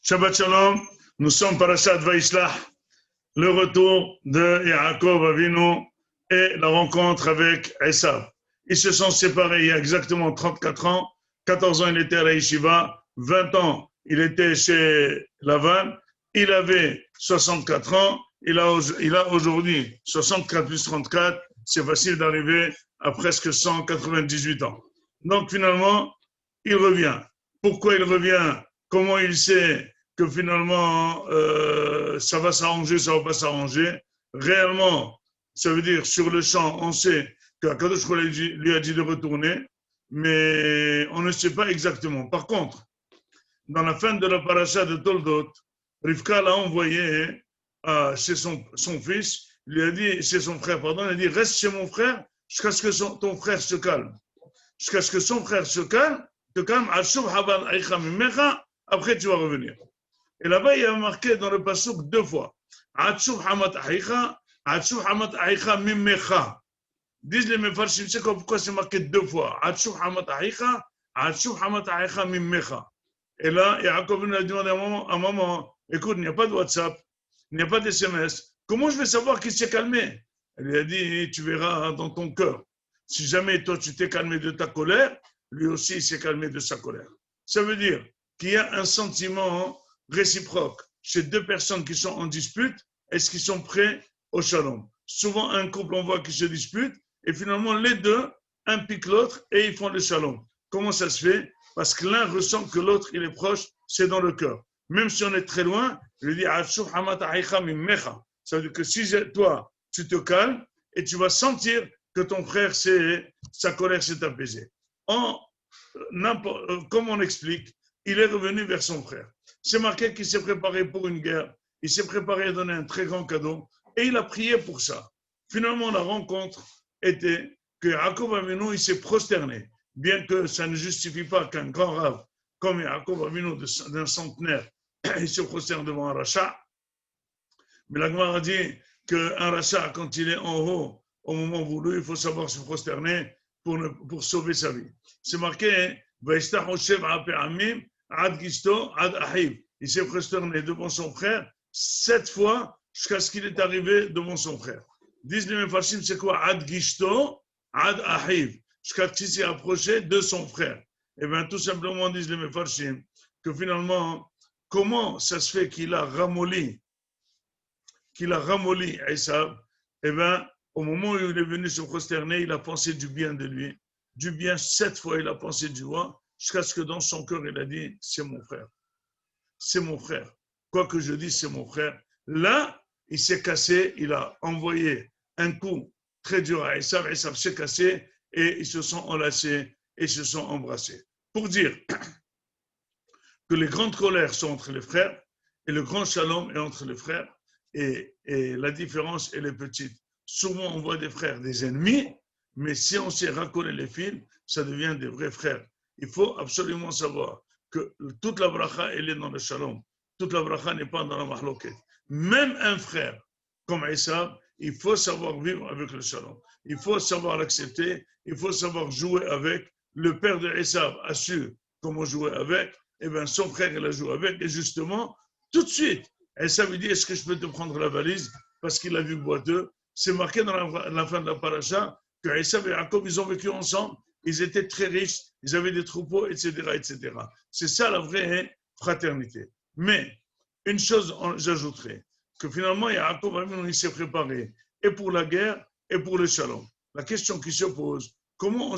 Shabbat Shalom, nous sommes Parashat Vaishlach, le retour de Yaakov Avinu et la rencontre avec Esav. Ils se sont séparés il y a exactement 34 ans. 14 ans, il était à la Yeshiva. 20 ans, il était chez Lavan. Il avait 64 ans. Il a aujourd'hui 64 plus 34. C'est facile d'arriver à presque 198 ans. Donc finalement, il revient. Pourquoi il revient? Comment il sait que finalement ça va s'arranger, ça ne va pas s'arranger? Réellement, ça veut dire sur le champ, on sait qu'Akadosh lui a dit de retourner, mais on ne sait pas exactement. Par contre, dans la fin de la paracha de Toldot, Rivka l'a envoyé chez son fils, lui a dit, chez son frère, pardon, il a dit, reste chez mon frère jusqu'à ce que ton frère se calme. Jusqu'à ce que son frère se calme, après tu vas revenir. Et là-bas, il y a marqué dans le pasuk 2 fois. Disent les Mefarshim, c'est pourquoi c'est marqué 2 fois. Et là, Yaakov a demandé à maman, écoute, il n'y a pas de WhatsApp, il n'y a pas de SMS. Comment je vais savoir qu'il s'est calmé? Elle lui a dit, tu verras dans ton cœur. Si jamais toi tu t'es calmé de ta colère, lui aussi il s'est calmé de sa colère. Ça veut dire qu'il y a un sentiment réciproque chez deux personnes qui sont en dispute. Est-ce qu'ils sont prêts au shalom? Souvent un couple on voit qu'ils se disputent et finalement les deux, un pique l'autre et ils font le shalom. Comment ça se fait? Parce que l'un ressent que l'autre il est proche, c'est dans le cœur. Même si on est très loin, je lui dis ça veut dire que si toi tu te calmes et tu vas sentir que ton frère, sa colère s'est apaisée. Comme on explique, il est revenu vers son frère. C'est marqué qu'il s'est préparé pour une guerre, il s'est préparé à donner un très grand cadeau, et il a prié pour ça. Finalement, la rencontre était que Yaakov Avinu, il s'est prosterné, bien que ça ne justifie pas qu'un grand rave, comme Yaakov Avinu d'un centenaire, il se prosterne devant un rachat. Mais la Gemara dit qu'un rachat, quand il est en haut, au moment voulu, il faut savoir se prosterner pour sauver sa vie. C'est marqué, il s'est prosterné devant son frère 7 fois jusqu'à ce qu'il est arrivé devant son frère. Disent les Mefarshim, c'est quoi? Ad gishto, ad ahiv, jusqu'à ce qu'il s'est approché de son frère. Et bien tout simplement, disent les Mefarshim, que finalement, comment ça se fait qu'il a ramolli Esav? Eh bien, au moment où il est venu se prosterner, il a pensé du bien de lui. Du bien 7 fois, il a pensé du roi, jusqu'à ce que dans son cœur, il a dit, c'est mon frère. C'est mon frère. Quoi que je dise, c'est mon frère. Là, il s'est cassé, il a envoyé un coup très dur à Esav. Esav s'est cassé et ils se sont enlacés et se sont embrassés. Pour dire que les grandes colères sont entre les frères et le grand shalom est entre les frères et la différence, elle est petite. Souvent, on voit des frères, des ennemis, mais si on sait racoler les fils, ça devient des vrais frères. Il faut absolument savoir que toute la bracha, elle est dans le shalom. Toute la bracha n'est pas dans la mahloket. Même un frère comme Esav, il faut savoir vivre avec le shalom. Il faut savoir l'accepter. Il faut savoir jouer avec. Le père de Esav a su comment jouer avec. Et bien, son frère, il a joué avec. Et justement, tout de suite, Esav lui dit, est-ce que je peux te prendre la valise? Parce qu'il a vu boiteux. C'est marqué dans la fin de la paracha que Esav et Jacob, ils ont vécu ensemble. Ils étaient très riches, ils avaient des troupeaux, etc., etc. C'est ça la vraie fraternité. Mais une chose, j'ajouterais, que finalement, Jacob, il s'est préparé et pour la guerre et pour le shalom. La question qui se pose, comment on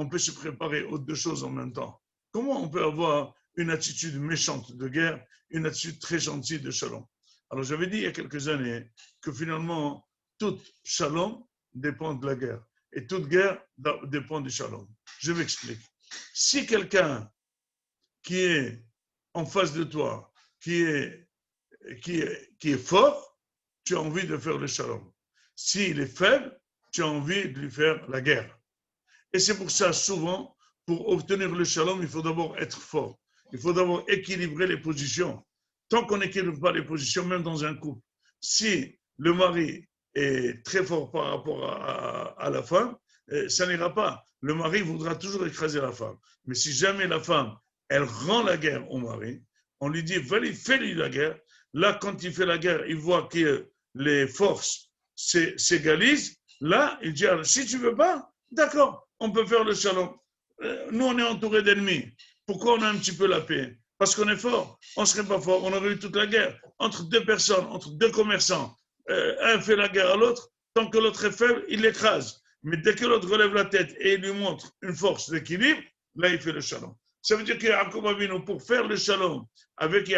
peut se préparer aux deux choses en même temps? Comment on peut avoir une attitude méchante de guerre, une attitude très gentille de shalom? Alors, j'avais dit il y a quelques années que finalement, tout shalom dépend de la guerre. Et toute guerre dépend du shalom. Je m'explique. Si quelqu'un qui est en face de toi, qui est fort, tu as envie de faire le shalom. S'il est faible, tu as envie de lui faire la guerre. Et c'est pour ça, souvent, pour obtenir le shalom, il faut d'abord être fort. Il faut d'abord équilibrer les positions. Tant qu'on n'équilibre pas les positions, même dans un couple, si le mari est très fort par rapport à la femme, ça n'ira pas. Le mari voudra toujours écraser la femme. Mais si jamais la femme, elle rend la guerre au mari, On lui dit, fais-lui la guerre. Là, quand il fait la guerre, il voit que les forces s'égalisent. Là, il dit, alors, si tu veux pas, d'accord, on peut faire le shalom. Nous, on est entouré d'ennemis. Pourquoi on a un petit peu la paix? Parce qu'on est fort. On ne serait pas fort, on aurait eu toute la guerre. Entre deux personnes, entre deux commerçants, un fait la guerre à l'autre, tant que l'autre est faible, il l'écrase. Mais dès que l'autre relève la tête et il lui montre une force d'équilibre, là, il fait le shalom. Ça veut dire que Yaakov Avinu, pour faire le shalom avec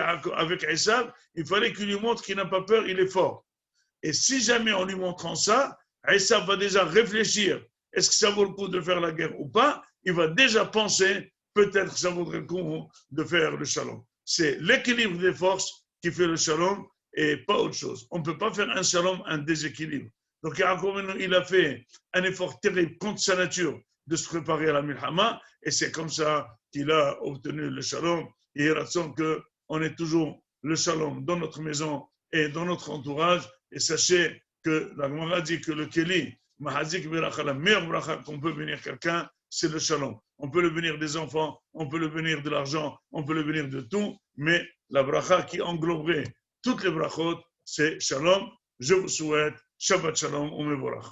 Esav, il fallait qu'il lui montre qu'il n'a pas peur, il est fort. Et si jamais en lui montrant ça, Esav va déjà réfléchir, est-ce que ça vaut le coup de faire la guerre ou pas? Il va déjà penser, peut-être que ça vaudrait le coup de faire le shalom. C'est l'équilibre des forces qui fait le shalom et pas autre chose. On ne peut pas faire un shalom, un déséquilibre. Donc Yaakov Avinu, il a fait un effort terrible contre sa nature de se préparer à la milhama, et c'est comme ça qu'il a obtenu le shalom. Et il raison qu'on ait toujours le shalom dans notre maison et dans notre entourage. Et sachez que la Gemara dit que le Keli, Mahazik Beracha, la meilleure bracha qu'on peut bénir quelqu'un, c'est le shalom. On peut le bénir des enfants, on peut le bénir de l'argent, on peut le bénir de tout, mais la bracha qui engloberait toutes les brachot, c'est shalom. Je vous souhaite Shabbat Shalom, Umevorach.